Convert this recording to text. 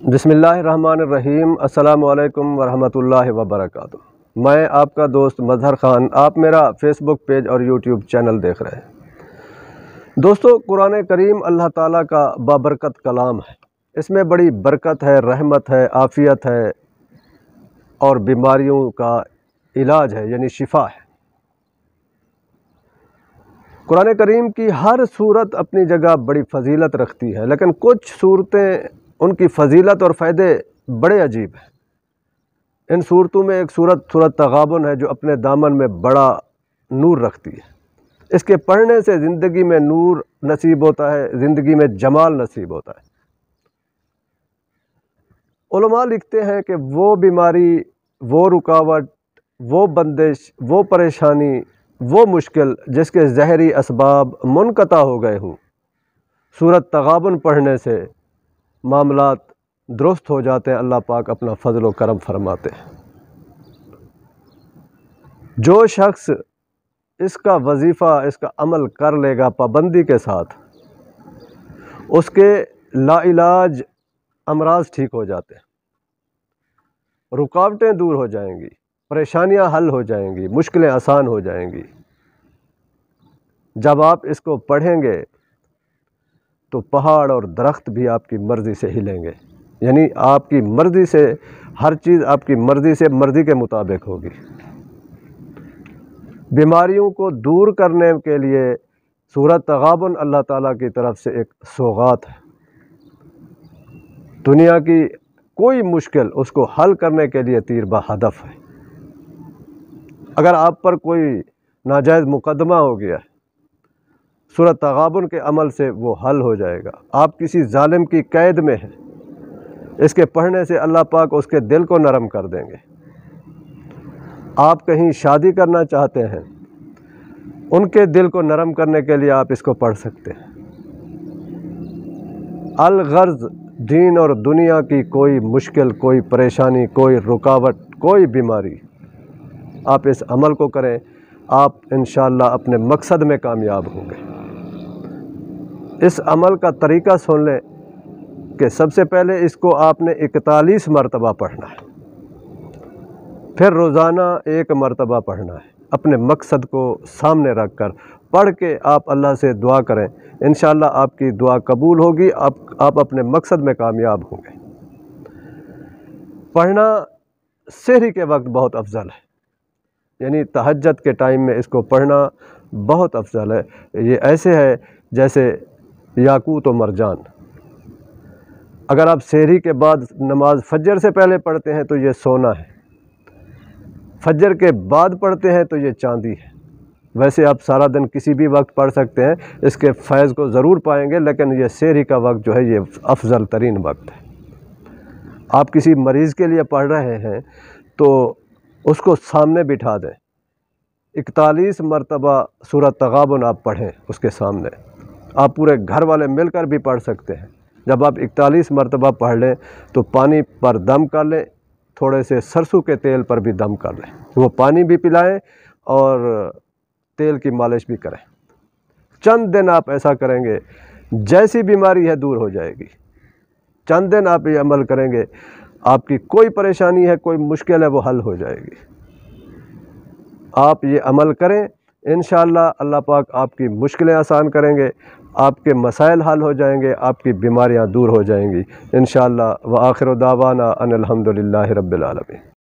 بسم اللہ الرحمن الرحیم۔ السلام علیکم ورحمۃ اللہ وبرکاتہ۔ میں آپ کا دوست مظہر خان، آپ میرا فیس بک پیج اور یوٹیوب چینل دیکھ رہے ہیں۔ دوستو، قرآن کریم اللہ تعالیٰ کا بابرکت کلام ہے۔ اس میں بڑی برکت ہے، رحمت ہے، عافیت ہے اور بیماریوں کا علاج ہے، یعنی شفا ہے۔ قرآن کریم کی ہر صورت اپنی جگہ بڑی فضیلت رکھتی ہے، لیکن کچھ صورتیں ان کی فضیلت اور فائدے بڑے عجیب ہیں۔ ان صورتوں میں ایک سورت تغابن ہے جو اپنے دامن میں بڑا نور رکھتی ہے۔ اس کے پڑھنے سے زندگی میں نور نصیب ہوتا ہے، زندگی میں جمال نصیب ہوتا ہے۔ علماء لکھتے ہیں کہ وہ بیماری، وہ رکاوٹ، وہ بندش، وہ پریشانی، وہ مشکل جس کے ظاہری اسباب منقطع ہو گئے ہوں، سورت تغابن پڑھنے سے معاملات درست ہو جاتے ہیں۔ اللہ پاک اپنا فضل و کرم فرماتے ہیں۔ جو شخص اس کا وظیفہ، اس کا عمل کر لے گا پابندی کے ساتھ، اس کے لا علاج امراض ٹھیک ہو جاتے ہیں، رکاوٹیں دور ہو جائیں گی، پریشانیاں حل ہو جائیں گی، مشکلیں آسان ہو جائیں گی۔ جب آپ اس کو پڑھیں گے تو پہاڑ اور درخت بھی آپ کی مرضی سے ہلیں گے، یعنی آپ کی مرضی سے ہر چیز آپ کی مرضی کے مطابق ہوگی۔ بیماریوں کو دور کرنے کے لیے سورت تغابن اللہ تعالیٰ کی طرف سے ایک سوغات ہے۔ دنیا کی کوئی مشکل اس کو حل کرنے کے لیے تیر بہدف ہے۔ اگر آپ پر کوئی ناجائز مقدمہ ہو گیا ہے، سورت تغابن کے عمل سے وہ حل ہو جائے گا۔ آپ کسی ظالم کی قید میں ہیں، اس کے پڑھنے سے اللہ پاک اس کے دل کو نرم کر دیں گے۔ آپ کہیں شادی کرنا چاہتے ہیں، ان کے دل کو نرم کرنے کے لیے آپ اس کو پڑھ سکتے ہیں۔ الغرض دین اور دنیا کی کوئی مشکل، کوئی پریشانی، کوئی رکاوٹ، کوئی بیماری، آپ اس عمل کو کریں، آپ انشاءاللہ اپنے مقصد میں کامیاب ہوں گے۔ اس عمل کا طریقہ سن لیں کہ سب سے پہلے اس کو آپ نے 41 مرتبہ پڑھنا ہے، پھر روزانہ 1 مرتبہ پڑھنا ہے، اپنے مقصد کو سامنے رکھ کر پڑھ کے آپ اللہ سے دعا کریں، انشاءاللہ آپ کی دعا قبول ہوگی، آپ اپنے مقصد میں کامیاب ہوں گے۔ پڑھنا سحری کے وقت بہت افضل ہے، یعنی تہجد کے ٹائم میں اس کو پڑھنا بہت افضل ہے۔ یہ ایسے ہے جیسے یاقوت و مرجان۔ اگر آپ سحری کے بعد نماز فجر سے پہلے پڑھتے ہیں تو یہ سونا ہے، فجر کے بعد پڑھتے ہیں تو یہ چاندی ہے۔ ویسے آپ سارا دن کسی بھی وقت پڑھ سکتے ہیں، اس کے فیض کو ضرور پائیں گے، لیکن یہ سحری کا وقت جو ہے یہ افضل ترین وقت ہے۔ آپ کسی مریض کے لیے پڑھ رہے ہیں تو اس کو سامنے بٹھا دیں، 41 مرتبہ سورت تغابن آپ پڑھیں اس کے سامنے۔ آپ پورے گھر والے مل کر بھی پڑھ سکتے ہیں۔ جب آپ 41 مرتبہ پڑھ لیں تو پانی پر دم کر لیں، تھوڑے سے سرسوں کے تیل پر بھی دم کر لیں، وہ پانی بھی پلائیں اور تیل کی مالش بھی کریں۔ چند دن آپ ایسا کریں گے، جیسی بیماری ہے دور ہو جائے گی۔ چند دن آپ یہ عمل کریں گے، آپ کی کوئی پریشانی ہے، کوئی مشکل ہے، وہ حل ہو جائے گی۔ آپ یہ عمل کریں، انشاءاللہ اللہ پاک آپ کی مشکلیں آسان کریں گے، آپ کے مسائل حل ہو جائیں گے، آپ کی بیماریاں دور ہو جائیں گی انشاءاللہ۔ وآخر دعوانا ان الحمدللہ رب العالمین۔